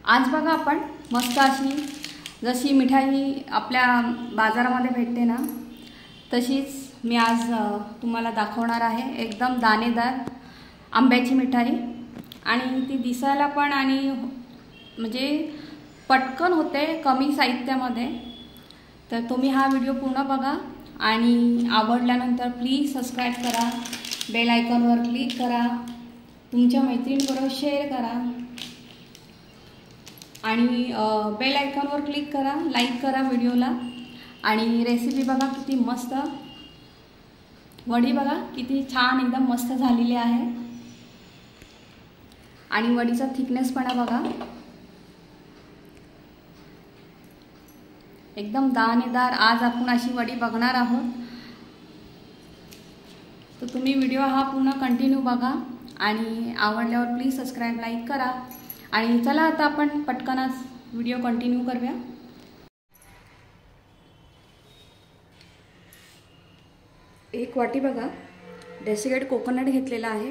आज बघा आपण मस्त अशी जशी मिठाई आपल्या बाजारामध्ये भेटते ना तशीच मी आज तुम्हाला दाखवणार आहे। एकदम दाणेदार आंब्याची मिठाई आणि ती दिसायला पण आणि म्हणजे पटकन होते कमी साहित्यामध्ये। तर तुम्ही हा व्हिडिओ पूर्ण बघा आणि आवडल्यानंतर प्लीज सबस्क्राइब करा, बेल आयकॉनवर क्लिक करा, तुमच्या मैत्रिणींबरोबर शेअर करा आणि बेल आयकॉनवर क्लिक करा, लाईक करा व्हिडिओला। आणि रेसिपी बघा किती मस्त, वडी बघा किती छान एकदम मस्त झालेली आहे आणि वडीचा थिकनेस पण बघा एकदम दाणेदार। आज आपण अशी वडी बघणार आहोत, तर तुम्ही व्हिडिओ हा पूर्ण कंटिन्यू बघा आणि आवडल्यावर प्लीज सबस्क्राइब लाईक करा। आणि चला आता आपण पटकनच व्हिडिओ कंटिन्यू करूया। एक वाटी बघा डेसिकेटेड कोकोनट घेतलेला आहे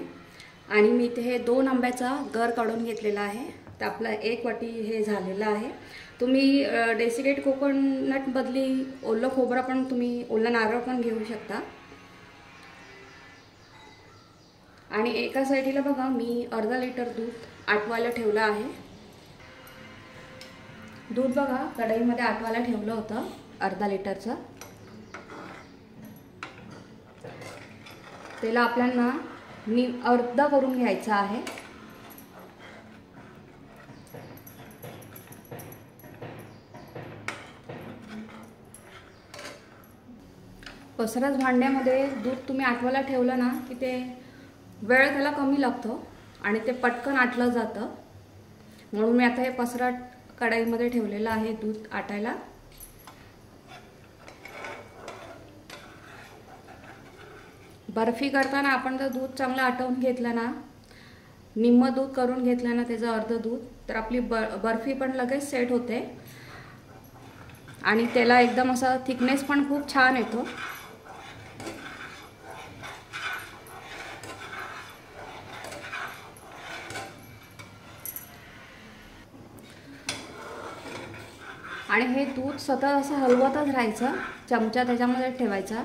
आणि मी इथे हे 2 आंब्याचा गर काढून घेतलेला आहे। तर आपला 1 वाटी हे झालेला आहे। तुम्ही डेसिकेटेड कोकोनट बदली ओलं खोबरं पण तुम्ही ओलं नारळ पण घेऊ शकता। आणि एका साईडला बघा मी अर्धा लिटर दूध आटवायला ठेवलं आहे। दूध बघा कढईमध्ये आटवायला ठेवलं होतं अर्धा लिटरचं। त्याला आपल्याला मी अर्धा करून घ्यायचा आहे। पसरस भांड्यामध्ये दूध तुम्ही आटवायला ठेवलं ना की ते वेळ त्याला कमी लागतो आणि ते पटकन आटलं जातं, म्हणून मी आता हे पसरट कढईमध्ये ठेवलेलं आहे दूध आटायला। बर्फी करताना आपण जर दूध चांगलं आटवून घेतलं ना, निम्म दूध करून घेतलं ना त्याचं अर्ध दूध, तर आपली बर्फी पण लगेच सेट होते आणि त्याला एकदम असा थिकनेस पण खूप छान येतो। आणि हे दूध सतत असं हलवतच राहायचं, चमचा त्याच्यामध्ये ठेवायचा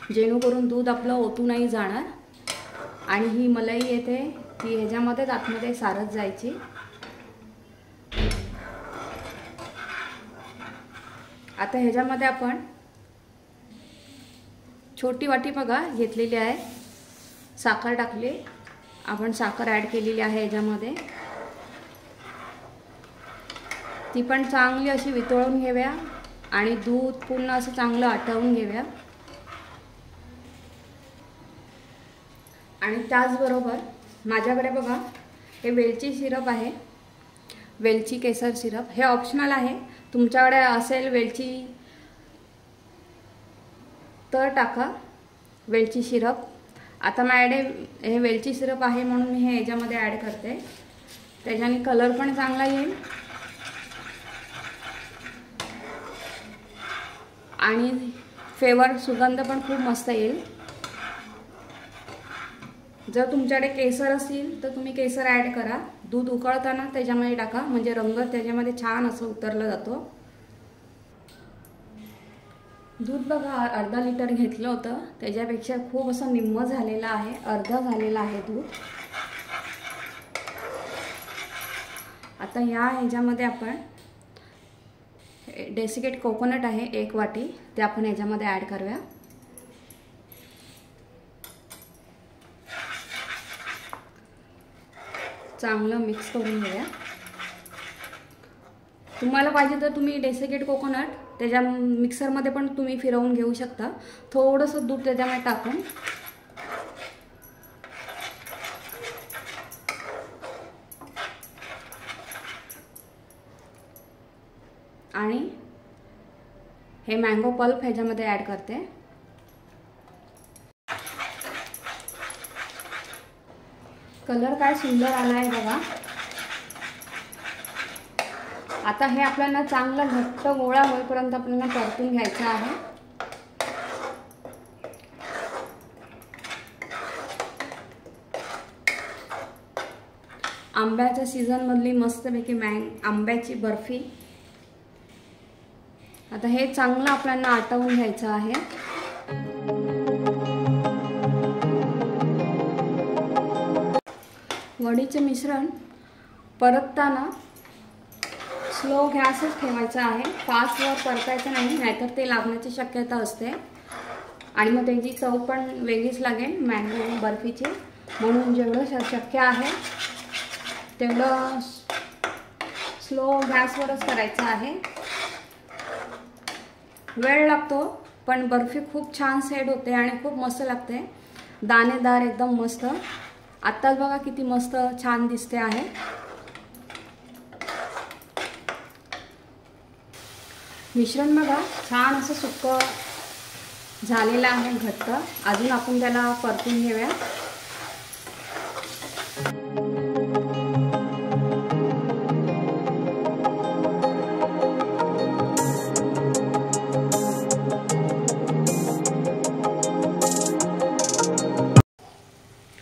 जेणेकरून दूध आपलं ओतू नाही जाणार आणि ही मलाई येते ती ह्याच्यामध्येच आतमध्ये सारत जायची। आता ह्याच्यामध्ये आपण छोटी वाटी बघा घेतलेली आहे, साखर टाकली, आपण साखर ॲड केलेली आहे ह्याच्यामध्ये। ती पण चांगली अशी वितळून घेऊया आणि दूध पूर्ण असं चांगलं आटवून घेऊया। आणि त्याचबरोबर माझ्याकडे बघा हे वेलची सिरप आहे, वेलची केसर सिरप। हे ऑप्शनल आहे, तुमच्याकडे असेल वेलची तर टाका वेलची सिरप। आता माझ्याकडे हे वेलची सिरप आहे म्हणून मी हे याच्यामध्ये ॲड करते, त्याच्याने कलर पण चांगला येईल आणि फ्लेवर सुगंध पण खूप मस्त येईल। जर तुमच्याकडे केसर असेल तर तुम्ही केसर ॲड करा, दूध उकळताना त्याच्यामध्ये टाका, म्हणजे रंग त्याच्यामध्ये छान असं उतरला जातो। दूध बघा अर्धा लिटर घेतलं होतं, त्याच्यापेक्षा खूप असं निम्म झालेलं आहे, अर्धा झालेला आहे दूध। आता या ह्याच्यामध्ये आपण डेसिकेटेड कोकोनट आहे 1 वाटी, ते आपण ह्याच्यामध्ये ॲड करूया। चांगलं मिक्स करून घेऊया। तुम्हाला पाहिजे तर तुम्ही डेसिकेटेड कोकोनट त्याच्या मिक्सरमध्ये पण तुम्ही फिरवून घेऊ शकता, थोडंसं दूध त्याच्यामध्ये टाकून। आणि हे मँगो पल्प ह्याच्यामध्ये ॲड करते। कलर काय सुंदर आला आहे बघा। आता हे आपल्याला चांगला घट्ट गोळा होईपर्यंत आपल्याला परतून घ्यायचं आहे। आंब्याच्या सीझनमधली मस्तपैकी आंब्याची बर्फी. आता हे चांगलं आपल्याला आटवून घ्यायचं आहे. वडीचे मिश्रण परतताना स्लो गॅसच ठेवायचा आहे, फास्टवर परतायचं नाही, नाहीतर ते लागण्याची शक्यता असते आणि मग त्याची चव पण वेगळीच लागेल मँगो बर्फीची. म्हणून जेवढं शक्य आहे तेवढं स्लो गॅसवरच करायचं आहे. वेळ लागतो पण बर्फी खूप छान सेट होते आणि खूप मस्त लागते, दाणेदार एकदम मस्त. आत्ताच बघा किती मस्त छान दिसते आहे. मिश्रण बघा छान असं सुक्क झालेलं आहे, घट्ट. अजून आपण त्याला परतून घेऊया.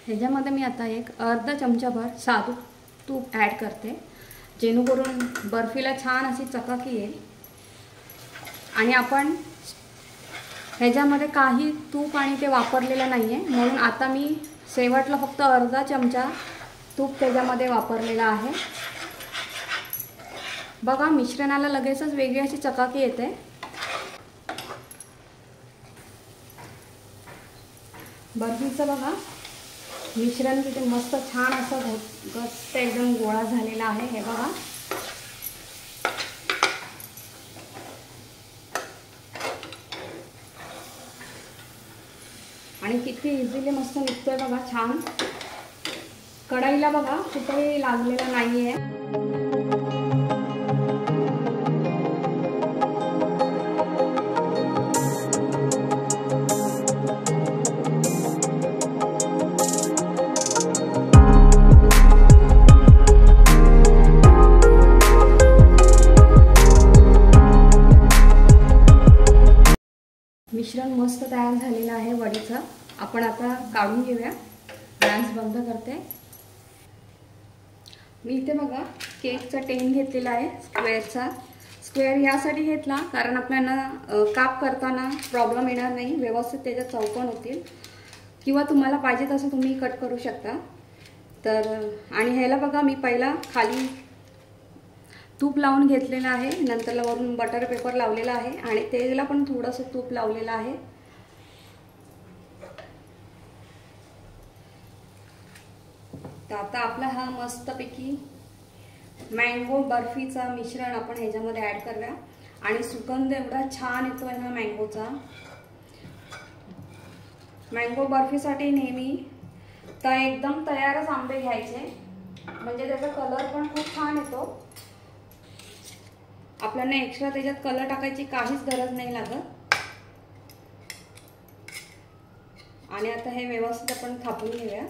ह्याच्यामध्ये मी आता एक अर्धा चमचाभर साधू तूप ॲड करते, जेणेकरून बर्फीला छान अशी चकाकी येईल. आणि आपण ह्याच्यामध्ये काही तूप आणि ते वापरलेलं नाही आहे, म्हणून आता मी शेवटला फक्त अर्धा चमचा तूप त्याच्यामध्ये वापरलेला आहे. बघा मिश्रणाला लगेचच वेगळी अशी चकाकी येते. बर्फीचं बघा मिश्रण किती मस्त छान असं घट्ट एकदम गोळा झालेला आहे. हे बघा आणि किती इझिली मस्त निघतोय बघा छान. कढईला बघा कुठेही लागलेला नाही आहे. मिश्रण मस्त तयार झालेलं आहे वडीचं. आपण आता काढून घेऊया. गॅस बंद करते. मी इथे बघा केकचा टेन घेतलेला आहे स्क्वेअरचा. स्क्वेअर यासाठी घेतला कारण आपल्याला काप करताना प्रॉब्लेम येणार नाही, व्यवस्थित त्याच्या चौकोन होतील. किंवा तुम्हाला पाहिजे तसं तुम्ही कट करू शकता. तर आणि ह्याला बघा मी पहिला खाली तूप लावून घेतलेलं आहे, नंतर वरून बटर पेपर लावलेला आहे आणि तेला पण थोडंसं तूप लावलेलं आहे. तर आता आपला हा मस्तपैकी मँगो बर्फीचा मिश्रण आपण ह्याच्यामध्ये ॲड करूया. आणि सुगंध एवढा छान येतोय ना मँगोचा. मँगो बर्फीसाठी नेहमी तर एकदम तयारच आंबे घ्यायचे, म्हणजे त्याचा कलर पण खूप छान येतो. आपल्याला एक्स्ट्रा त्याच्यात कलर टाकायची काहीच गरज नाही लागत. आणि आता हे व्यवस्थित आपण थापून घेऊया.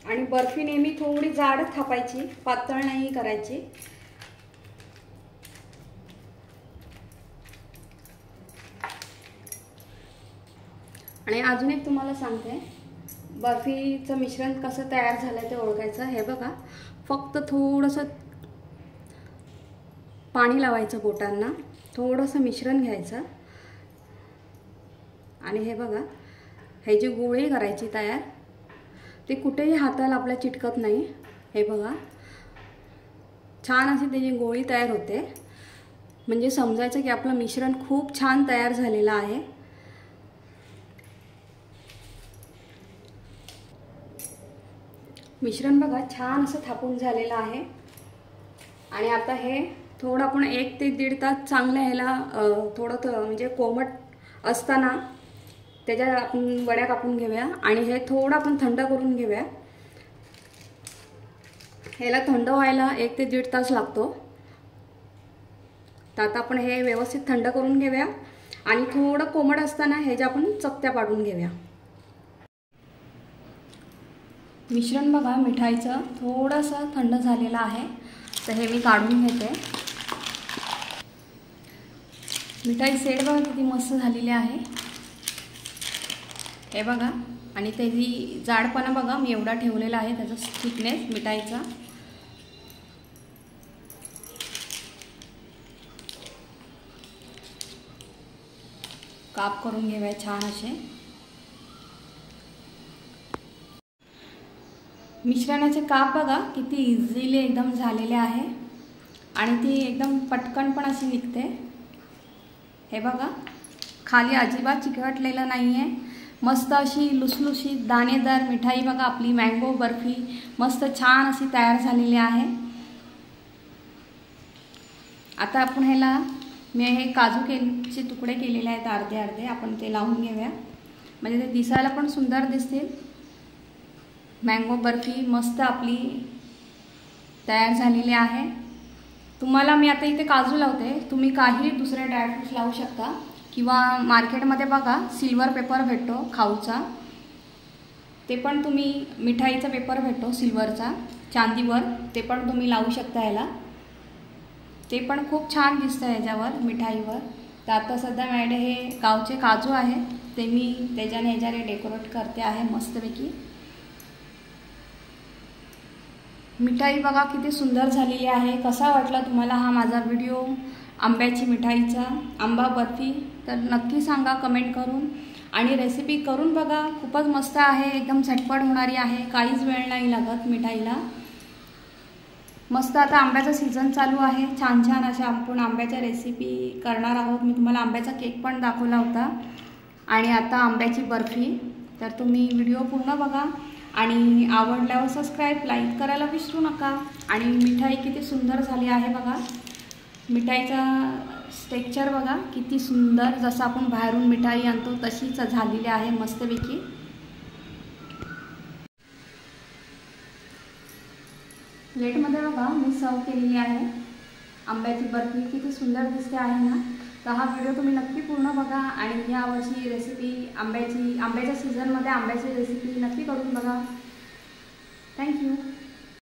आणि बर्फी नेहमी थोडी जाड थापायची, पातळ नाही करायची. आणि अजून एक तुम्हाला सांगते, बर्फीचं मिश्रण कसं तयार झालं ते ओळखायचं. हे बघा फक्त थोडंसं पाणी लावायचं बोटांना, थोडंसं मिश्रण घ्यायचं आणि हे बघा हे जी गोळी करायची तयार, ते कुठेही हाताला आपल्या चिटकत नाही. हे बघा छान अशी त्याची गोळी तयार होते, म्हणजे समजायचं की आपलं मिश्रण खूप छान तयार झालेलं आहे. मिश्रण बघा छान असं थापून झालेलं आहे. आणि आता हे थोडं आपण 1 ते 1.5 तास चांगलं ह्याला थोडं म्हणजे कोमट असताना त्याच्या आपण वड्या कापून घेऊया. आणि हे थोडं आपण थंड करून घेऊया. ह्याला थंड व्हायला 1 ते 1.5 तास लागतो. तर आता आपण हे व्यवस्थित थंड करून घेऊया आणि थोडं कोमट असताना ह्याच्या आपण चकत्या पाडून घेऊया. मिश्रण बघा मिठाईचं थोडंसं थंड झालेलं आहे, तर हे मी काढून घेते. मिठाई सेट बघा किती मस्त झालेली आहे. हे बघा, आणि त्याची जाडपणा बघा, मी एवढा ठेवलेला आहे त्याचा थिकनेस मिठाईचा. काप करून घेऊया छान असे. मिश्रणाचे काप बघा किती इझिली एकदम झालेले आहे आणि ती एकदम पटकन पण अशी निघते. हे बघा, खाली अजिबात चिकटलेलं नाही आहे. मस्त अशी लुसलुशीत दाणेदार मिठाई बघा, आपली मँगो बर्फी मस्त छान अशी तयार झालेली आहे. आता आपण ह्याला मी हे काजूचे तुकडे केलेले आहेत अर्धे अर्धे, आपण ते लावून घेऊया म्हणजे ते दिसायला पण सुंदर दिसतील. मँगो बर्फी मस्त आपली तयार झालेली आहे. तुम्हाला मी आता इथे काजू लावते, तुम्ही काही दुसरे ड्रायफ्रूट्स लावू शकता किंवा मार्केटमध्ये बघा सिल्वर पेपर भेटतो खाऊचा, ते पण तुम्ही मिठाईचा पेपर भेटतो सिल्वरचा चांदीवर, ते पण तुम्ही लावू शकता याला. ते पण खूप छान दिसतं याच्यावर मिठाईवर. तर आता सध्या माझ्याकडे हे गावचे काजू आहे, ते मी ह्याच्याने डेकोरेट करते आहे मस्तपैकी. मिठाई बघा किती सुंदर झालेली आहे. कसा वाटला तुम्हाला हा माझा व्हिडिओ आंब्याची मिठाईचा, आंबा बर्फी? तर नक्की सांगा कमेंट करून, आणि रेसिपी करून बघा, खूपच मस्त आहे, एकदम झटपट होणारी आहे, काहीच वेळ नाही लागत मिठाईला. मस्त आता आंब्याचा सीझन चालू आहे, छान छान अशा आपण आंब्याच्या रेसिपी करणार आहोत. मी तुम्हाला आंब्याचा केक पण दाखवला होता आणि आता आंब्याची बर्फी. तर तुम्ही व्हिडिओ पूर्ण बघा आणि आवडल्यावर सबस्क्राईब लाईक करायला विसरू नका. आणि मिठाई किती सुंदर झाली आहे बघा, मिठाईचा टेक्स्चर बघा किती सुंदर, जसं आपण बाहेरून मिठाई आणतो तशीच झालेली आहे मस्तपैकी. प्लेटमध्ये बघा मी सर्व केलेली आहे आंब्याची बर्फी, किती सुंदर दिसते आहे ना. तर हा व्हिडिओ तुम्ही नक्की पूर्ण बघा आणि यावर्षी रेसिपी आंब्याच्या सीझनमध्ये आंब्याची रेसिपी नक्की करून बघा. थँक्यू.